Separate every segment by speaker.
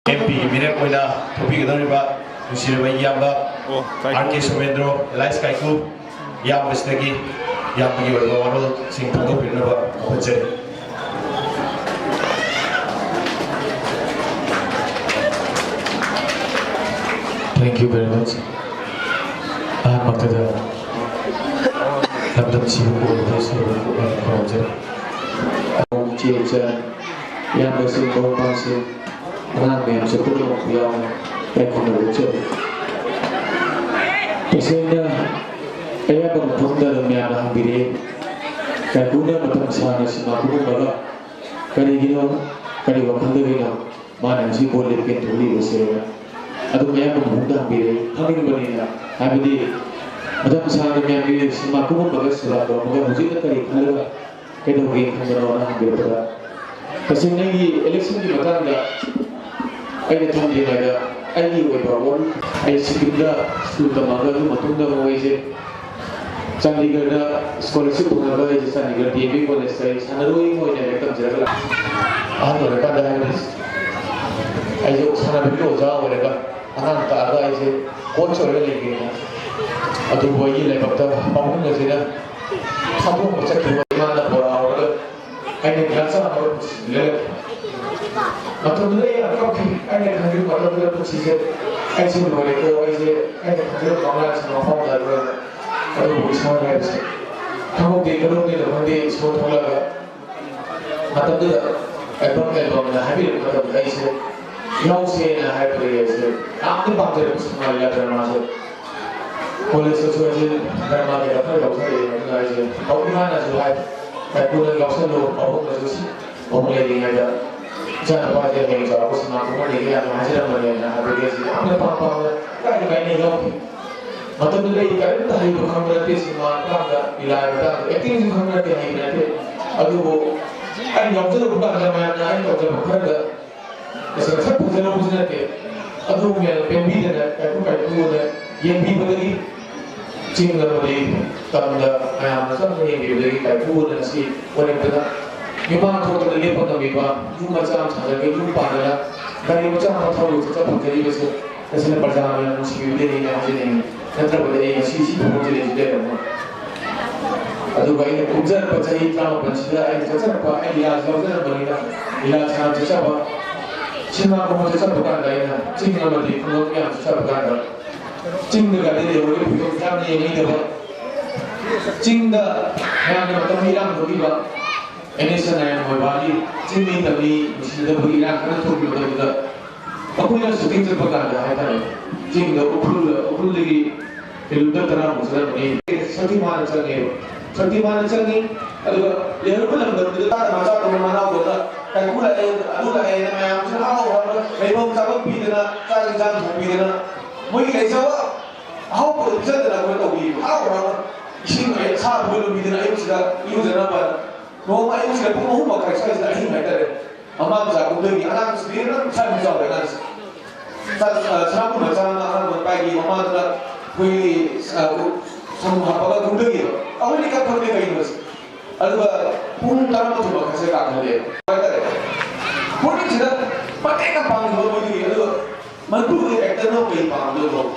Speaker 1: MP Minek Oina, Topi Gadariba, Usiraba Yamba, RK Sumendro, Elias Kaiku, Yam Mistaki, Yamaki Wano, Sing Pungo Pinova, Oche. Thank you very much. I'm Matada. I'm the chief of the Chief. Yang bersimbol masih mengambil sebelum yang ekonomi. Biasanya saya beruntung dalam yang hampir kerana betul sana semua pun baga kerana waktu itu mana sih boleh kita tulis bersama. Aduh saya beruntung hampir kami berani hampir betul sana yang hampir semua pun baga sudah baga mungkin kerana kita mungkin orang hampir berada. Kasi nagi election di matanda ay nathandi naga ay webawon ay sikida sutamaga du matunda mo ise Chandigarh scholarship punaga ay Chandigarh DAV college ay sanaroi mo ina ekam jagala ano ka dahil ay jo sana biglo jaw wala anan ta aga ise coach wala legi na adu boy le bakta pamung na sila sabu mo chakki mana bora wala ay nagasa ako le matunda ay ako ay naghabi matunda ko chise ay sinore ko ay ay naghabi kamala sa mga pamilya ano isang ay kamo di ko ni hindi so thola matunda ay bang na habi ko ay se yaw se na hay pre se aapne pamilya ko sa mga drama se police so je drama ke apne yaw se ay se pawina na so hay Kuda langsung lo, aku berusaha, aku lagi ada, jangan apa aja yang jauh, aku senang aku lagi ada hasil mana, ada dia sih, apa apa, kayak ni lo, mata tu lagi kan, dah itu kamu berarti semua orang bilang dah, itu kamu berarti hari berarti, aduh, kan yang tu bukan zaman yang itu zaman kerja, sebab saya pun jangan punya tu, aduh, yang pembi dan aku kayak tu yang pembi berarti Cing lagi tanda ayam macam ni lagi kayak buat nasi orang kita memang tu kita lihat pada memang cuma macam sahaja cuma pada dari macam apa tahu kita pakai itu sesuatu perjalanan musik ini macam ni nanti pada ini sisi pun jadi jadi aduh baik ujar baca iklan baca ini macam apa ini ilas macam mana ilas macam apa cina aku macam bukan lain cing lagi kalau yang macam bukan Cingda kali dia orang itu yang ini dapat Cingda yang macam hilang begitu ini sebenarnya mobile Cingda tapi mesti ada hilang kerana tu begitu aku yang syuting terbaik ada ada Cingda upul lagi filter terang musuh ni seperti mana canggih aduh yang orang dalam itu tak macam mana orang kan pula yang macam awak memang sabab bidana cari bidana Mungkin saya jawab, aku bisa tidak boleh tahu ini. Aku orang ini saya boleh bidana itu sudah apa? Mau itu sudah pun mau pakai saya sudah ini ada. Amma bisa aku beri anak sendiri kan saya bisa dengan. Saya pun macam anak berpagi, amma sudah pergi semua apa pun beri. Aku ni kan pergi ke Indonesia. Aduh, pun tanam tu pakai saya kan dia. Pun ini sudah pakai kan panggung begini. Aduh. Mandu ektor no kay pangdo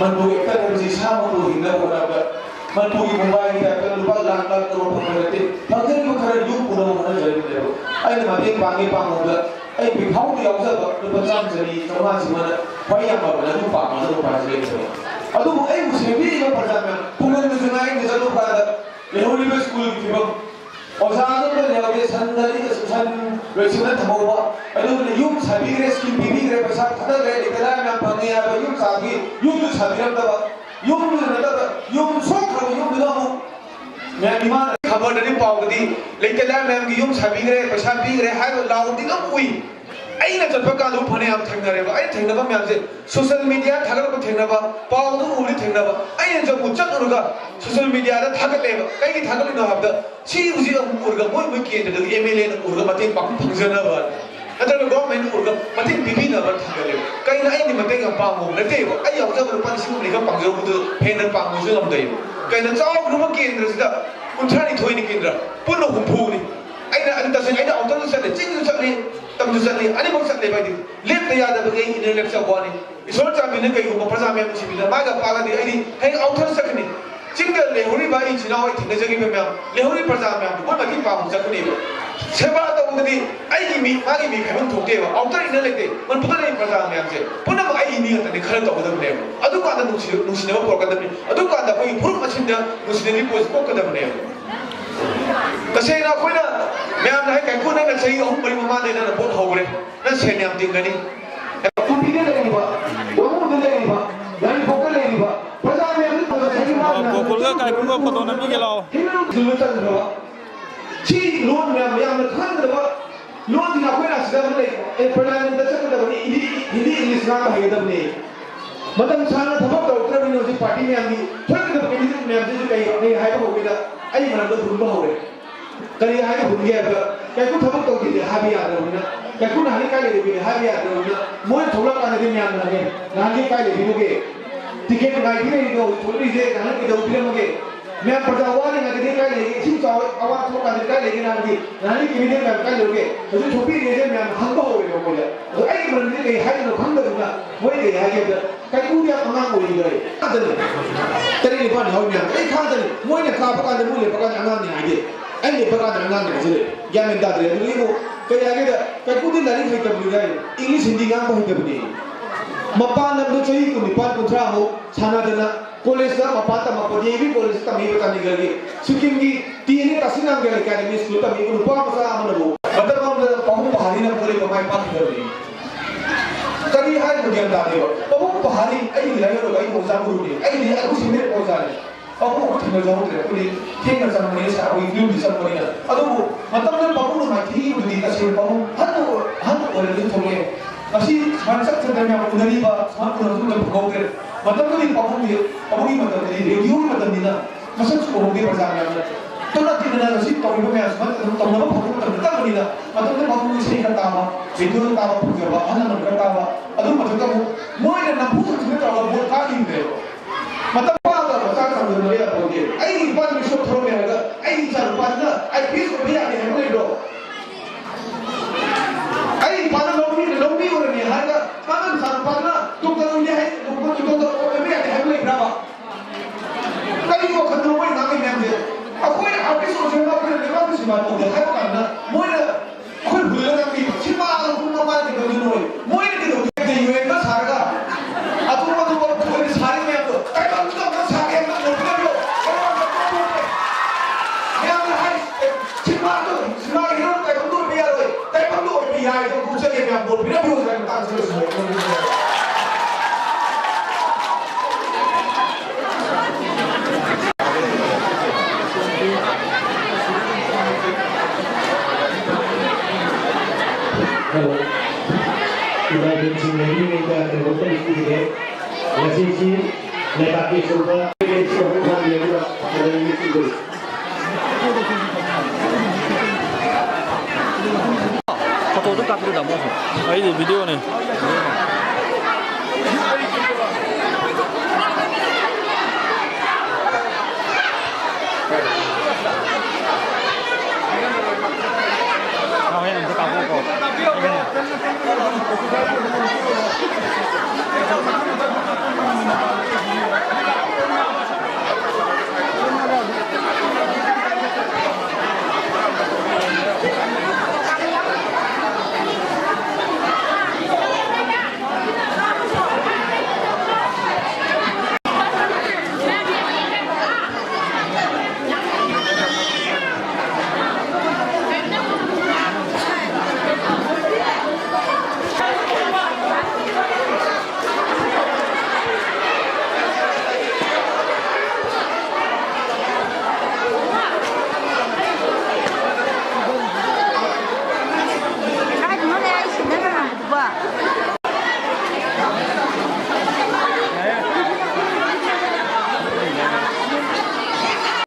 Speaker 1: mandu ektor ng sisa mo hinda ko na mandu Mumbai ektor lupa langkang ko pagkakati pagkakati ko karan yung puno mo na jari nero ay natin pangi panguga ay bighaw di ako sa lupa sam jari sama si mana payang ba na lupa mo lupa jari nero ado mo ay musebi ka parang punan mo sunay ni sa lupa leholi ba school kibang Osahan tu dia lagi sandali kesusahan restoran thamoba. Aduh yung sabi kere skin bibi kere pasal kata kere dikala na pangi apa yung sabi yung tu sabi ram taba yung sok ram yung bila mo. मैं बीमार खबर नहीं पाऊँगी लेकिन लाल ma'am की यूं साबी करे पैसा भी करे हाय तो लाउड दिन अब हुई आई ना चलपा का लोग फने हम ठेंगना रहेगा आई ठेंगना बा मैं आपसे सोशल मीडिया ठगल को ठेंगना बा पाऊँ तो उन्हें ठेंगना बा आई ना जब मुझे उनका सोशल मीडिया दा ठगल लेगा कहीं की ठगल नहीं होता ची उसी उनका मोई किए थे एमएलए उनका मतें पाकु फंक्शन बा अदर गवर्नमेंट उनका मतें बीबी ना बा ठगल लेगा कहीं ना आई नहीं मतें का पाऊँ नते वो आई अब जब रुपये सिंह लेकर पाऊँ जो हेन पाऊँ जो हम दे कहीं ना चाव रुपये केंद्र से दा उन्हें नहीं थोड़ी केंद्र पुनः हुंफू नहीं आई ना अंत से आई ना अंतर से चिंग से
Speaker 2: तमजु चली अनि मक चले बाइदि लेप त याद बगे इन लेप च बने इसोर चामिने कई को प्रजा में छिबिना मागा पागा दि आइदि हे आउथर सकनी चिंग लेहुरी बाई चिनाव थिंग जगी में लेहुरी प्रजा में को मति पाम सकनी सेवा त उदि आइगी मी मागी मी फेमन थोके बा आउथर इन लेते मन पुत ले प्रजा में से पुन आइगी मी त खर त उदम ने अदु का नुसिने पोरकदमी अदु का द कोई फुर मछिन नुसिने पोज पोकदमने तसेना कोइना मैम है कैकु ने सही अहम बड़ी ममा देना बहुत होरे न सेन्याम दिंगनी कुपीने लेनिबा ओमु दिलेनिबा दाई फोकल लेनिबा प्रजा में तो सही मार
Speaker 3: गोकुल का कैकु को फोटो नमी के लाओ
Speaker 2: दिलुतन रवा ची लोन में मैम खान दबा लोन दिना कोइना सिदा ले ए प्रधानमंत्री से को दबनी हिंदी इंग्लिश ना है दबनी मतलब साना थबक तो उत्तर में होती पार्टी में आंगी थोड़ी तो कहीं में आंगी जो कहीं नहीं है तो हो गया आई मन तो भूल हो गए कहीं है तो भूल गया क्या कुछ थबक तो किसी हाबी आ रहा हूँ ना क्या कुछ हाली का ले भी हाबी आ रहा हूँ ना मोए थोड़ा का नहीं में आना है हाली का ले भी होगे टिकट गाड़ी नहीं दो थोड़ी से हाली की दो फिल्म होगे मैं प्रजावान ने नगदी का ले चिंच आवाज थोड़ा का लेके ना दी हाली की मीडिया में का लोगे तो जो छोटी ले मैं हम हो गए बोले तो आई मन ने कहीं है तो हम ना वो ये है कि कहीं कुछ या अंगांग हो गए तेरे लिए बात हो गया कहीं खा दे वो ने खा पका दे मुझे पका अंगांग नहीं आगे आई ने पका अंगांग नहीं चले क्या मैं दाद रहे तो ये वो कहीं आगे कहीं कुछ लड़ी है तब नहीं इंग्लिश हिंदी गांव बहुत तब नहीं मपान नब्बे चाहिए को निपान कुछ हो छाना देना कॉलेज का मपान तब मपो ये भी कॉलेज का मैं बता नहीं करेंगे सिक्किम की तीन तस्वीर नाम के अकेडमी स्कूल तब ये उनको मसा आमन वो मतलब हम पहुंच पहाड़ी ना पूरे कमाई पास कर रही कभी है मुझे बता दो पहुंच पहाड़ी आई नहीं लगे आई मौजा मुझे आई नहीं आई कुछ मेरे मौजा है अब वो ठीक है जाऊँ तेरे पूरी ठीक है सब मेरे साथ वही क्यों सब बनी ना अब वो मतलब जब पहुंच ना ठीक है मुझे तस्वीर पहुंच हन और दिन थोड़े असी मानसिक चंद्र में हम उन्हें बा हम उन्हें तो भगोगे मतलब तो ये पहुंच ही मतलब ये रेडियो ही मतलब नहीं ना मसक को होंगे प्रजा में तो ना तीन ना असी तो भी मैं असमत तो ना भगोगे तो तब नहीं ना मतलब तो भगोगे सही करता हुआ रेडियो करता हुआ पूछ हुआ अन्न न करता हुआ अदु मतलब तो मोए ने ना पूछ के तो वो का ही है मतलब बात है बता कर दो ये बोले आई बात में शो थोड़े में होगा आई चार बात ना आई पीस को भी आके हम ले लो आई बात लोमी और नहीं हर का कान सार बात ना तुम तो ये है तुम तो भी आके हम ले ब्रावा कई को खतरों में ना में दे अब कोई आपके सोच में अपने लेवा की सीमा को है करना मोए कोई भूल ना कि सीमा तुम मार के दो नो मोए के दो के यूएन का सारगा अब तुम तो कोई सारे में तो कई बार तो सारे में बोल रहे हो मैं है सीमा के नो कई तो भी आ रहे कई तो भी आ तो कुछ के मैं बोल भी हो रहा है ताकि
Speaker 4: Kita bensin lagi kita ada beberapa istri masih si lepas itu semua semua dia juga ada yang itu.
Speaker 3: Photo तो काफी दाम है आई ये वीडियो ने हाँ ये तो काफी को